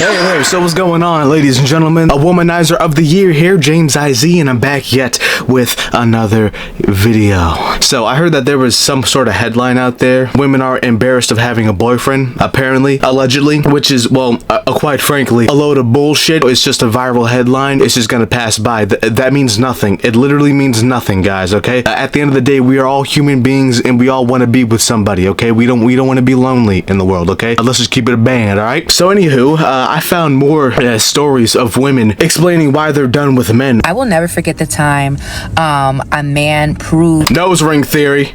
Hey, so what's going on, ladies and gentlemen? A womanizer of the year here, James IZ, and I'm back yet with another video. So I heard that there was some sort of headline out there. Women are embarrassed of having a boyfriend, apparently, allegedly, which is, well, quite frankly, a load of bullshit. It's just a viral headline. It's just gonna pass by. That means nothing. It literally means nothing, guys, okay? At the end of the day, we are all human beings and we all want to be with somebody, okay? We don't want to be lonely in the world, okay? Let's just keep it a band, alright? So anywho, I found more stories of women explaining why they're done with men. I will never forget the time a man proved Nose ring theory,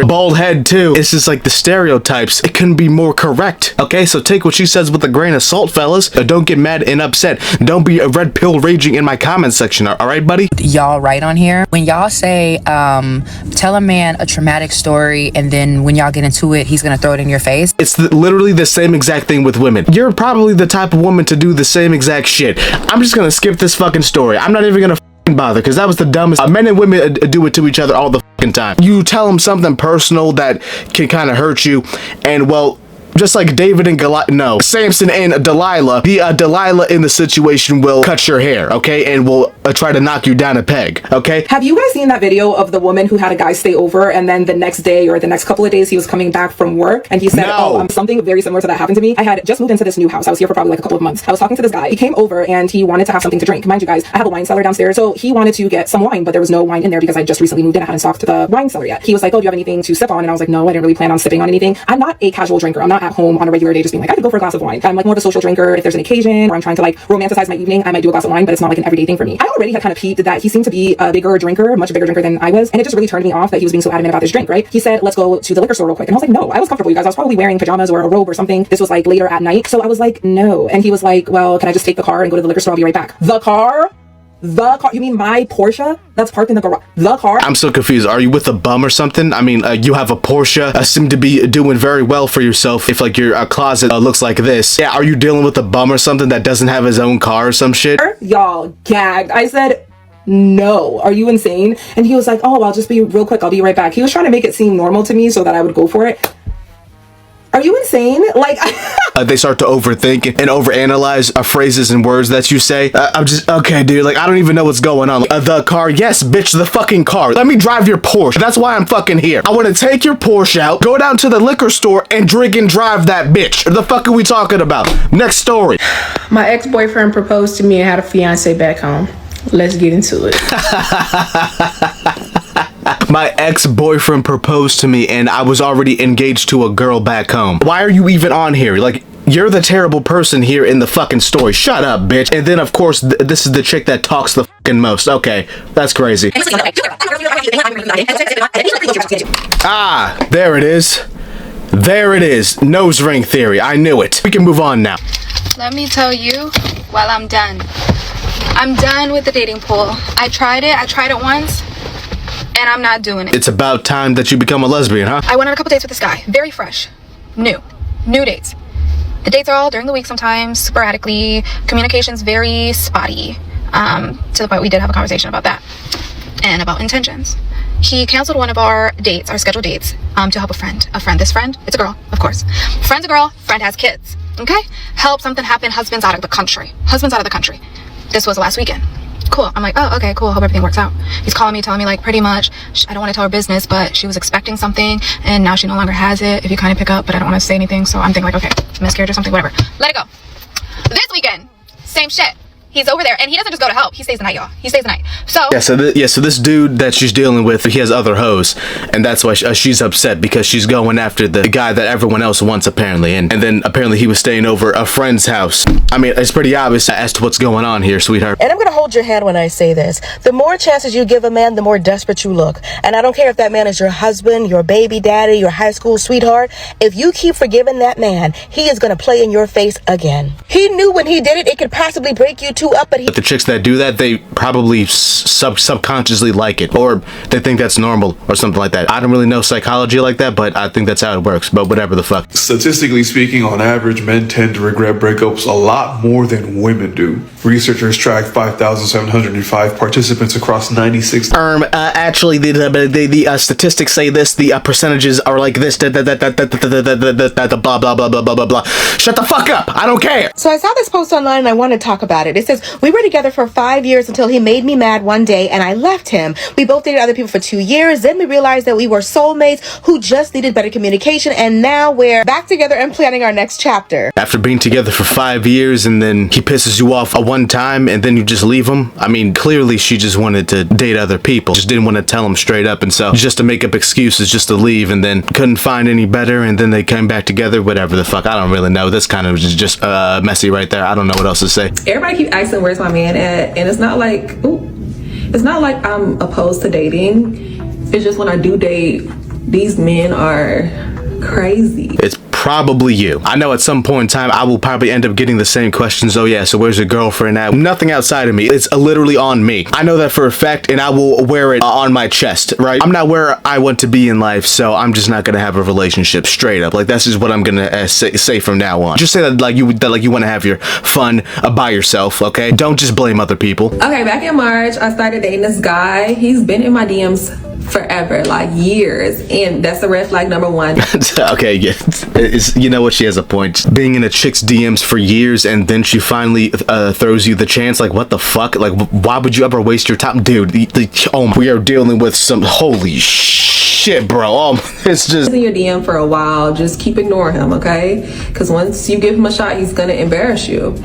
bald head too. It's just like the stereotypes. It couldn't be more correct, okay? So take what she says with a grain of salt, fellas. Don't get mad and upset. Don't be a red pill raging in my comment section, alright, buddy? y'all right on here. When y'all say, tell a man a traumatic story, and then when y'all get into it, he's gonna throw it in your face. It's literally the same exact thing with women. You're probably the type of woman to do the same exact shit. I'm just gonna skip this fucking story. I'm not even gonna bother, because that was the dumbest. Men and women do it to each other all the fucking time. You tell them something personal that can kind of hurt you, and well, just like David and Goliath, no, Samson and Delilah, the Delilah in the situation will cut your hair, okay, and will try to knock you down a peg, okay? Have you guys seen that video of the woman who had a guy stay over, and then the next day or the next couple of days he was coming back from work and he said, No. something very similar to that happened to me. I had just moved into this new house. I was here for probably like a couple of months. I was talking to this guy. He came over and he wanted to have something to drink. Mind you guys, I have a wine cellar downstairs, so he wanted to get some wine, but there was no wine in there because I just recently moved in. I hadn't stocked the wine cellar yet. He was like, oh, do you have anything to sip on? And I was like, no, I didn't really plan on sipping on anything. I'm not a casual drinker. I'm not at home on a regular day just being like, I could go for a glass of wine. I'm like more of a social drinker. If there's an occasion or I'm trying to like romanticize my evening, I might do a glass of wine, but it's not like an everyday thing for me. I already had kind of peeped that he seemed to be a bigger drinker, much bigger drinker than I was, and it just really turned me off that he was being so adamant about this drink, right? He said, let's go to the liquor store real quick. And I was like, no, I was comfortable, you guys. I was probably wearing pajamas or a robe or something. This was like later at night. So I was like, no. And he was like, well, can I just take the car and go to the liquor store? I'll be right back. The car? You mean my Porsche that's parked in the garage? The car? I'm so confused. Are you with a bum or something? I mean, you have a Porsche, seem to be doing very well for yourself if like your closet looks like this. Yeah, are you dealing with a bum or something that doesn't have his own car or some shit? Y'all gagged. I said, no, are you insane? And he was like, oh, I'll just be real quick. I'll be right back. He was trying to make it seem normal to me so that I would go for it. Are you insane? Like, they start to overthink and overanalyze phrases and words that you say. I'm just, okay, dude, like, I don't even know what's going on. The car, yes, bitch, the fucking car. Let me drive your Porsche. That's why I'm fucking here. I want to take your Porsche out, go down to the liquor store, and drink and drive that bitch. The fuck are we talking about? Next story. My ex-boyfriend proposed to me and had a fiance back home. Let's get into it. My ex-boyfriend proposed to me and I was already engaged to a girl back home. Why are you even on here? Like, you're the terrible person here in the fucking story. Shut up, bitch. And then, of course, this is the chick that talks the fucking most. Okay, that's crazy. Ah, there it is. There it is. Nose ring theory. I knew it. We can move on now. Let me tell you, well, I'm done. I'm done with the dating pool. I tried it once, and I'm not doing it. It's about time that you become a lesbian, huh? I went on a couple dates with this guy. Very fresh. New dates. The dates are all during the week sometimes, sporadically. Communication's very spotty. To the point we did have a conversation about that. And about intentions. He canceled one of our dates, our scheduled dates, to help a friend. This friend, it's a girl, of course. Friend's a girl, friend has kids. Okay? Help something happen, husband's out of the country. This was last weekend. Cool. I'm like, oh, okay, cool. Hope everything works out. He's calling me, telling me like pretty much, I don't want to tell her business, but she was expecting something and now she no longer has it. If you kind of pick up, but I don't want to say anything. So I'm thinking like, okay, miscarriage or something, whatever. Let it go. This weekend, same shit. He's over there and he doesn't just go to help. He stays the night, y'all. He stays the night. So so this dude that she's dealing with, he has other hoes, and that's why she's upset because she's going after the guy that everyone else wants apparently, and then apparently he was staying over a friend's house. I mean, it's pretty obvious as to what's going on here, sweetheart. And I'm gonna hold your hand when I say this. The more chances you give a man, the more desperate you look. And I don't care if that man is your husband, your baby daddy, your high school sweetheart. If you keep forgiving that man, he is gonna play in your face again. He knew when he did it, it could possibly break you two up, but the chicks that do that, they probably subconsciously like it, or they think that's normal or something like that. I don't really know psychology like that, but I think that's how it works, but whatever the fuck. Statistically speaking, on average, men tend to regret breakups a lot more than women do. Researchers tracked 5,705 participants across 96. Actually, the statistics say this. The percentages are like this. Blah blah blah blah blah blah blah. Shut the fuck up! I don't care. So I saw this post online and I want to talk about it. It says, we were together for 5 years until he made me mad one day and I left him. We both dated other people for 2 years. Then we realized that we were soulmates who just needed better communication, and now we're back together and planning our next chapter. After being together for 5 years and then he pisses you off one time and then you just leave him. I mean, clearly she just wanted to date other people. Just didn't want to tell him straight up, and so just to make up excuses just to leave, and then couldn't find any better, and then they came back together. Whatever the fuck. I don't really know. That's kind of just messy right there. I don't know what else to say. Everybody keep asking where's my man at, and it's not like I'm opposed to dating. It's just when I do date, these men are crazy. It's probably you. I know at some point in time I will probably end up getting the same questions. Oh yeah, so where's your girlfriend at? Nothing outside of me. It's literally on me. I know that for a fact, and I will wear it on my chest, right? I'm not where I want to be in life, so I'm just not gonna have a relationship, straight up. Like, that's just what I'm gonna say from now on. Just say that you want to have your fun by yourself, okay? Don't just blame other people. Okay, back in March, I started dating this guy. He's been in my DMs forever, like years, and that's a red flag number one. Okay, yeah. You know what, she has a point. Being in a chick's DMs for years and then she finally throws you the chance, like, what the fuck? Like, why would you ever waste your time? Dude, oh my, we are dealing with some holy shit, bro. It's just in your DM for a while. Just keep ignoring him, okay? Because once you give him a shot, he's gonna embarrass you.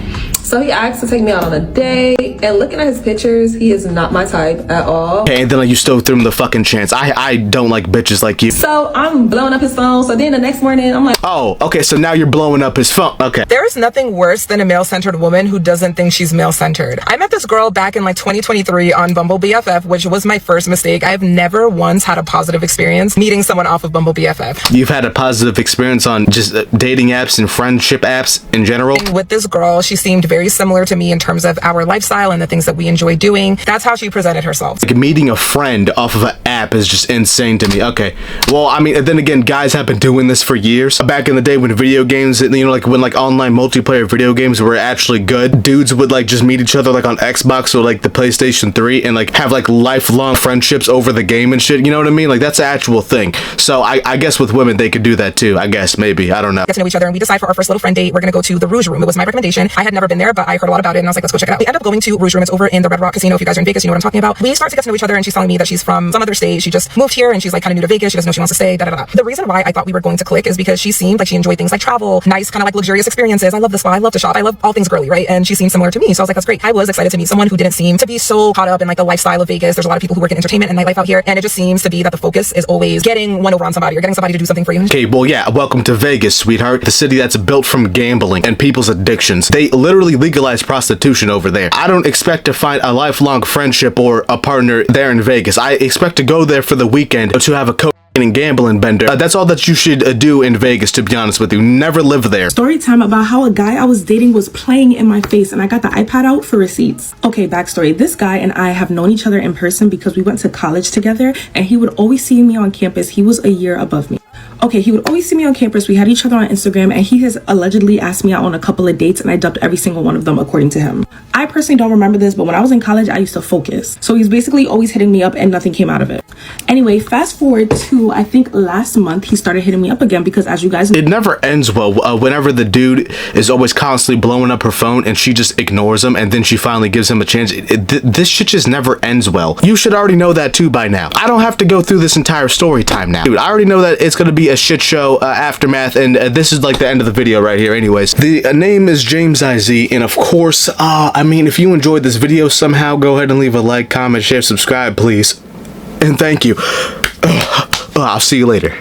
So he asked to take me out on a date, and looking at his pictures, he is not my type at all. Okay, and then you still threw him the fucking chance. I don't like bitches like you. So I'm blowing up his phone. So then the next morning, I'm like, oh, okay, so now you're blowing up his phone. Okay. There is nothing worse than a male-centered woman who doesn't think she's male-centered. I met this girl back in like 2023 on Bumble BFF, which was my first mistake. I have never once had a positive experience meeting someone off of Bumble BFF. You've had a positive experience on just dating apps and friendship apps in general? And with this girl, she seemed very similar to me in terms of our lifestyle and the things that we enjoy doing. That's how she presented herself. Like, meeting a friend off of an app is just insane to me. Okay, well, I mean, then again, guys have been doing this for years. Back in the day when video games, you know, like when like online multiplayer video games were actually good, dudes would like just meet each other like on Xbox or like the PlayStation 3 and like have like lifelong friendships over the game and shit. You know what I mean? Like, that's an actual thing. So I guess with women they could do that too. I guess, maybe, I don't know. Get to know each other, and we decide for our first little friend date, we're gonna go to the Rouge Room. It was my recommendation. I had never been there, but I heard a lot about it, and I was like, let's go check it out. We ended up going to Rouge Room. It's over in the Red Rock Casino. If you guys are in Vegas, you know what I'm talking about. We start to get to know each other, and she's telling me that she's from some other state. She just moved here, and she's like kind of new to Vegas. She doesn't know she wants to stay. The reason why I thought we were going to click is because she seemed like she enjoyed things like travel, nice kind of like luxurious experiences. I love the spa. I love to shop. I love all things girly, right? And she seemed similar to me, so I was like, that's great. I was excited to meet someone who didn't seem to be so caught up in like the lifestyle of Vegas. There's a lot of people who work in entertainment and nightlife out here, and it just seems to be that the focus is always getting one over on somebody or getting somebody to do something for you. Okay, well, yeah, welcome to Vegas, sweetheart. The city that's built from gambling and people's addictions. They literally legalized prostitution over there. I don't expect to find a lifelong friendship or a partner there in Vegas. I expect to go there for the weekend to have a cocaine and gambling bender. That's all that you should do in Vegas, to be honest with you. Never live there. Story time about how a guy I was dating was playing in my face and I got the iPad out for receipts. Okay, backstory. This guy and I have known each other in person because we went to college together, and he would always see me on campus. He was a year above me. Okay, he would always see me on campus. We had each other on Instagram, and he has allegedly asked me out on a couple of dates, and I dubbed every single one of them according to him. I personally don't remember this, but when I was in college, I used to focus. So he's basically always hitting me up and nothing came out of it. Anyway, fast forward to, I think last month, he started hitting me up again because, as you guys know, it never ends well. Whenever the dude is always constantly blowing up her phone and she just ignores him, and then she finally gives him a chance. This shit just never ends well. You should already know that too by now. I don't have to go through this entire story time now. Dude, I already know that it's gonna be a shit show aftermath, and this is like the end of the video right here. Anyways, the name is James IZ, and of course, I mean, if you enjoyed this video somehow, go ahead and leave a like, comment, share, subscribe, please, and thank you. I'll see you later.